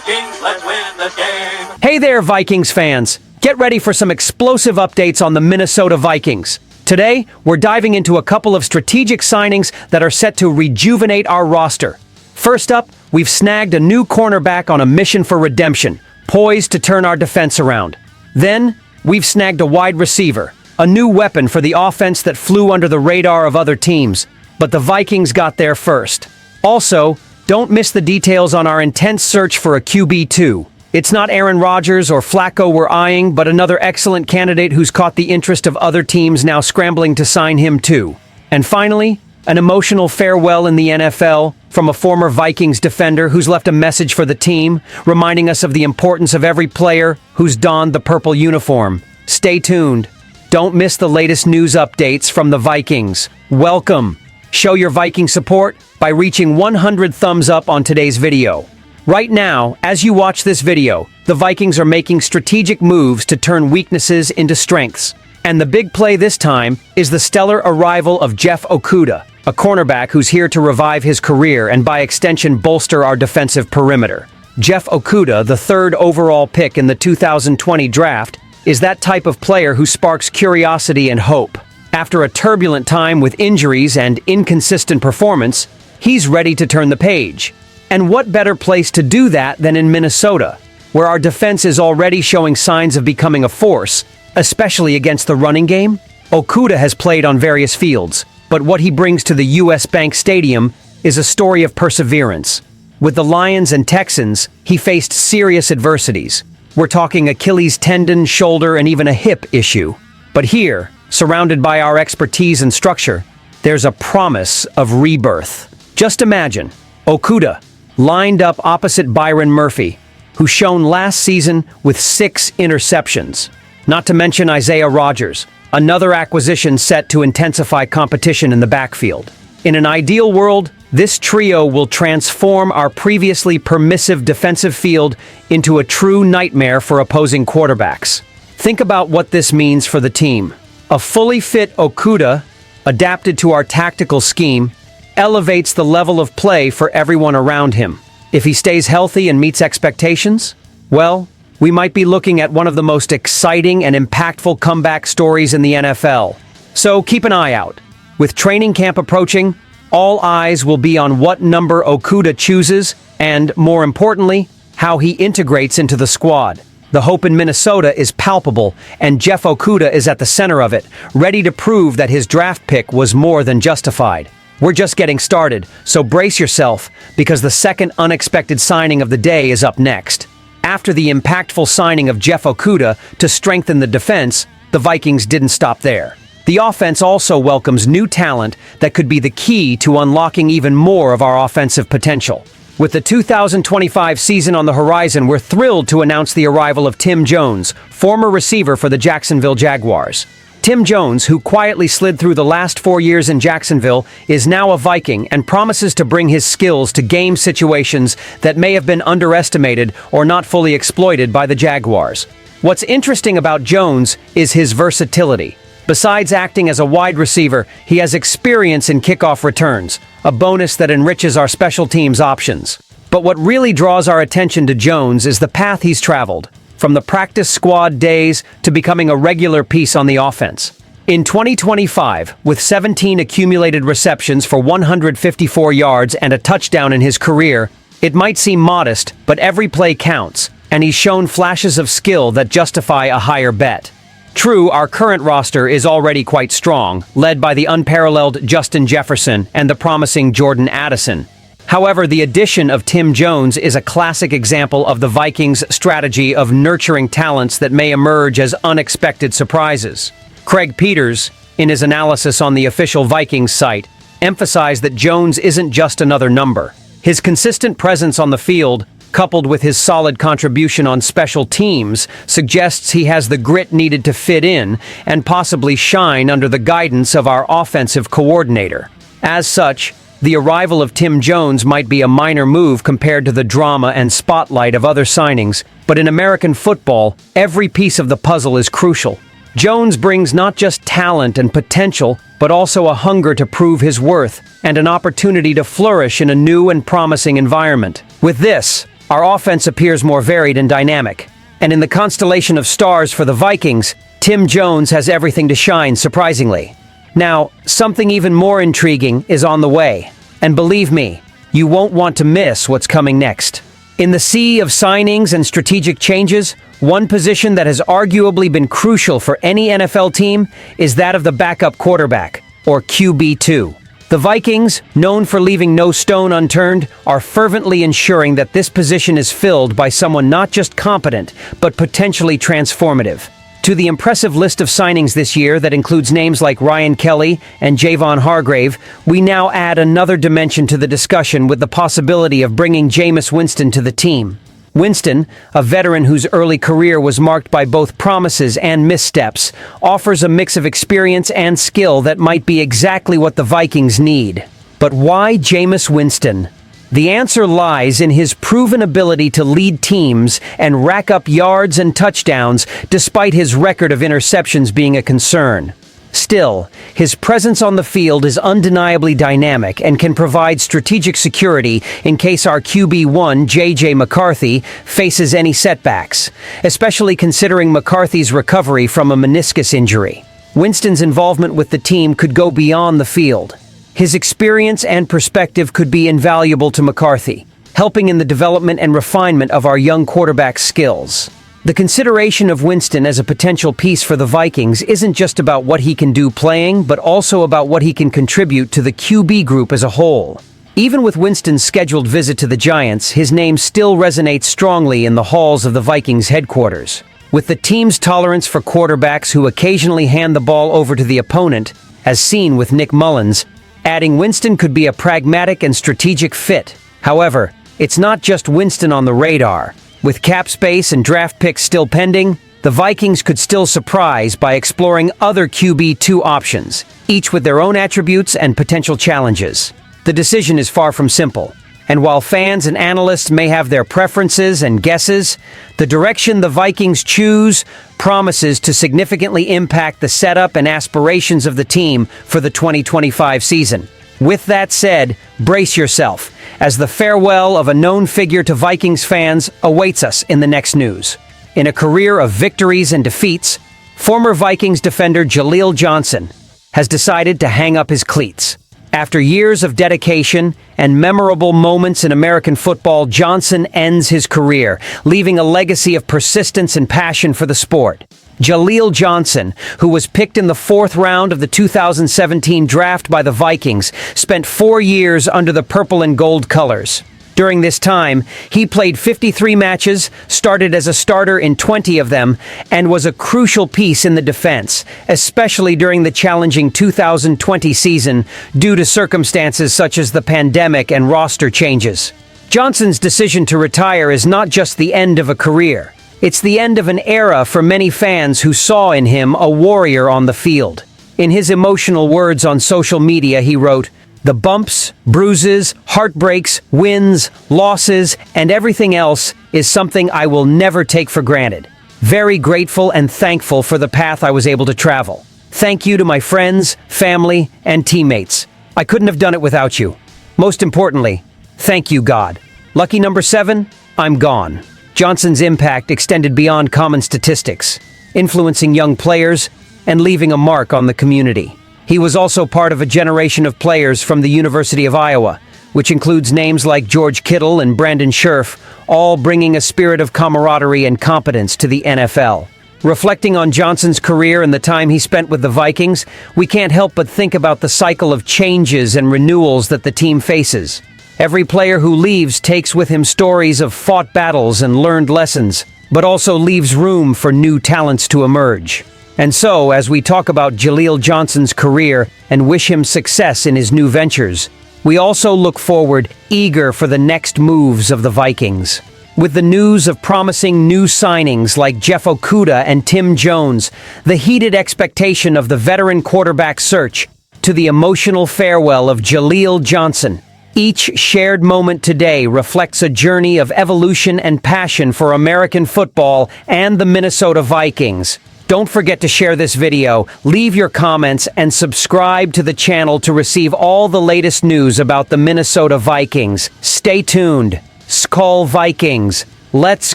Vikings, let's win the game. Hey there, Vikings fans! Get ready for some explosive updates on the Minnesota Vikings. Today, we're diving into a couple of strategic signings that are set to rejuvenate our roster. First up, we've snagged a new cornerback on a mission for redemption, poised to turn our defense around. Then, we've snagged a wide receiver, a new weapon for the offense that flew under the radar of other teams, but the Vikings got there first. Also, don't miss the details on our intense search for a QB2. It's not Aaron Rodgers or Flacco we're eyeing, but another excellent candidate who's caught the interest of other teams now scrambling to sign him too. And finally, an emotional farewell in the NFL from a former Vikings defender who's left a message for the team, reminding us of the importance of every player who's donned the purple uniform. Stay tuned. Don't miss the latest news updates from the Vikings. Welcome. Show your Viking support by reaching 100 thumbs up on today's video. Right now, as you watch this video, the Vikings are making strategic moves to turn weaknesses into strengths. And the big play this time is the stellar arrival of Jeff Okudah, a cornerback who's here to revive his career and by extension bolster our defensive perimeter. Jeff Okudah, the third overall pick in the 2020 draft, is that type of player who sparks curiosity and hope. After a turbulent time with injuries and inconsistent performance, he's ready to turn the page. And what better place to do that than in Minnesota, where our defense is already showing signs of becoming a force, especially against the running game? Okudah has played on various fields, but what he brings to the US Bank Stadium is a story of perseverance. With the Lions and Texans, he faced serious adversities. We're talking Achilles tendon, shoulder, and even a hip issue. But here, surrounded by our expertise and structure, there's a promise of rebirth. Just imagine, Okudah, lined up opposite Byron Murphy, who shone last season with 6 interceptions. Not to mention Isaiah Rodgers, another acquisition set to intensify competition in the backfield. In an ideal world, this trio will transform our previously permissive defensive field into a true nightmare for opposing quarterbacks. Think about what this means for the team. A fully fit Okudah, adapted to our tactical scheme, elevates the level of play for everyone around him. If he stays healthy and meets expectations, well, we might be looking at one of the most exciting and impactful comeback stories in the NFL. So keep an eye out. With training camp approaching, all eyes will be on what number Okudah chooses and, more importantly, how he integrates into the squad. The hope in Minnesota is palpable, and Jeff Okudah is at the center of it, ready to prove that his draft pick was more than justified. We're just getting started, so brace yourself, because the second unexpected signing of the day is up next. After the impactful signing of Jeff Okudah to strengthen the defense, the Vikings didn't stop there. The offense also welcomes new talent that could be the key to unlocking even more of our offensive potential. With the 2025 season on the horizon, we're thrilled to announce the arrival of Tim Jones, former receiver for the Jacksonville Jaguars. Tim Jones, who quietly slid through the last 4 years in Jacksonville, is now a Viking and promises to bring his skills to game situations that may have been underestimated or not fully exploited by the Jaguars. What's interesting about Jones is his versatility. Besides acting as a wide receiver, he has experience in kickoff returns, a bonus that enriches our special teams options. But what really draws our attention to Jones is the path he's traveled, from the practice squad days to becoming a regular piece on the offense. In 2025, with 17 accumulated receptions for 154 yards and a touchdown in his career, it might seem modest, but every play counts, and he's shown flashes of skill that justify a higher bet. True, our current roster is already quite strong, led by the unparalleled Justin Jefferson and the promising Jordan Addison. However, the addition of Tim Jones is a classic example of the Vikings' strategy of nurturing talents that may emerge as unexpected surprises. Craig Peters, in his analysis on the official Vikings site, emphasized that Jones isn't just another number. His consistent presence on the field, coupled with his solid contribution on special teams, suggests he has the grit needed to fit in and possibly shine under the guidance of our offensive coordinator. As such, the arrival of Tim Jones might be a minor move compared to the drama and spotlight of other signings, but in American football, every piece of the puzzle is crucial. Jones brings not just talent and potential, but also a hunger to prove his worth and an opportunity to flourish in a new and promising environment. With this, Our offense appears more varied and dynamic. And in the constellation of stars for the Vikings, Tim Jones has everything to shine, surprisingly. Now, something even more intriguing is on the way. And believe me, you won't want to miss what's coming next. In the sea of signings and strategic changes, one position that has arguably been crucial for any NFL team is that of the backup quarterback, or QB2. The Vikings, known for leaving no stone unturned, are fervently ensuring that this position is filled by someone not just competent, but potentially transformative. To the impressive list of signings this year that includes names like Ryan Kelly and Javon Hargrave, we now add another dimension to the discussion with the possibility of bringing Jameis Winston to the team. Winston, a veteran whose early career was marked by both promises and missteps, offers a mix of experience and skill that might be exactly what the Vikings need. But why Jameis Winston? The answer lies in his proven ability to lead teams and rack up yards and touchdowns despite his record of interceptions being a concern. Still, his presence on the field is undeniably dynamic and can provide strategic security in case our QB1, J.J. McCarthy, faces any setbacks, especially considering McCarthy's recovery from a meniscus injury. Winston's involvement with the team could go beyond the field. His experience and perspective could be invaluable to McCarthy, helping in the development and refinement of our young quarterback's skills. The consideration of Winston as a potential piece for the Vikings isn't just about what he can do playing, but also about what he can contribute to the QB group as a whole. Even with Winston's scheduled visit to the Giants, his name still resonates strongly in the halls of the Vikings headquarters. With the team's tolerance for quarterbacks who occasionally hand the ball over to the opponent, as seen with Nick Mullins, adding Winston could be a pragmatic and strategic fit. However, it's not just Winston on the radar. With cap space and draft picks still pending, the Vikings could still surprise by exploring other QB2 options, each with their own attributes and potential challenges. The decision is far from simple, and while fans and analysts may have their preferences and guesses, the direction the Vikings choose promises to significantly impact the setup and aspirations of the team for the 2025 season. With that said, brace yourself, as the farewell of a known figure to Vikings fans awaits us in the next news. In a career of victories and defeats, former Vikings defender Jaleel Johnson has decided to hang up his cleats. After years of dedication and memorable moments in American football, Johnson ends his career, leaving a legacy of persistence and passion for the sport. Jaleel Johnson, who was picked in the 4th round of the 2017 draft by the Vikings, spent 4 years under the purple and gold colors. During this time, he played 53 matches, started as a starter in 20 of them, and was a crucial piece in the defense, especially during the challenging 2020 season due to circumstances such as the pandemic and roster changes. Johnson's decision to retire is not just the end of a career. It's the end of an era for many fans who saw in him a warrior on the field. In his emotional words on social media, he wrote, "The bumps, bruises, heartbreaks, wins, losses, and everything else is something I will never take for granted. Very grateful and thankful for the path I was able to travel. Thank you to my friends, family, and teammates. I couldn't have done it without you. Most importantly, thank you, God." Lucky number 7, I'm gone. Johnson's impact extended beyond common statistics, influencing young players and leaving a mark on the community. He was also part of a generation of players from the University of Iowa, which includes names like George Kittle and Brandon Scherf, all bringing a spirit of camaraderie and competence to the NFL. Reflecting on Johnson's career and the time he spent with the Vikings, we can't help but think about the cycle of changes and renewals that the team faces. Every player who leaves takes with him stories of fought battles and learned lessons, but also leaves room for new talents to emerge. And so, as we talk about Jaleel Johnson's career and wish him success in his new ventures, we also look forward, eager for the next moves of the Vikings. With the news of promising new signings like Jeff Okudah and Tim Jones, the heated expectation of the veteran quarterback search, to the emotional farewell of Jaleel Johnson, each shared moment today reflects a journey of evolution and passion for American football and the Minnesota Vikings. Don't forget to share this video, leave your comments, and subscribe to the channel to receive all the latest news about the Minnesota Vikings. Stay tuned. SKOL Vikings. Let's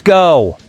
go!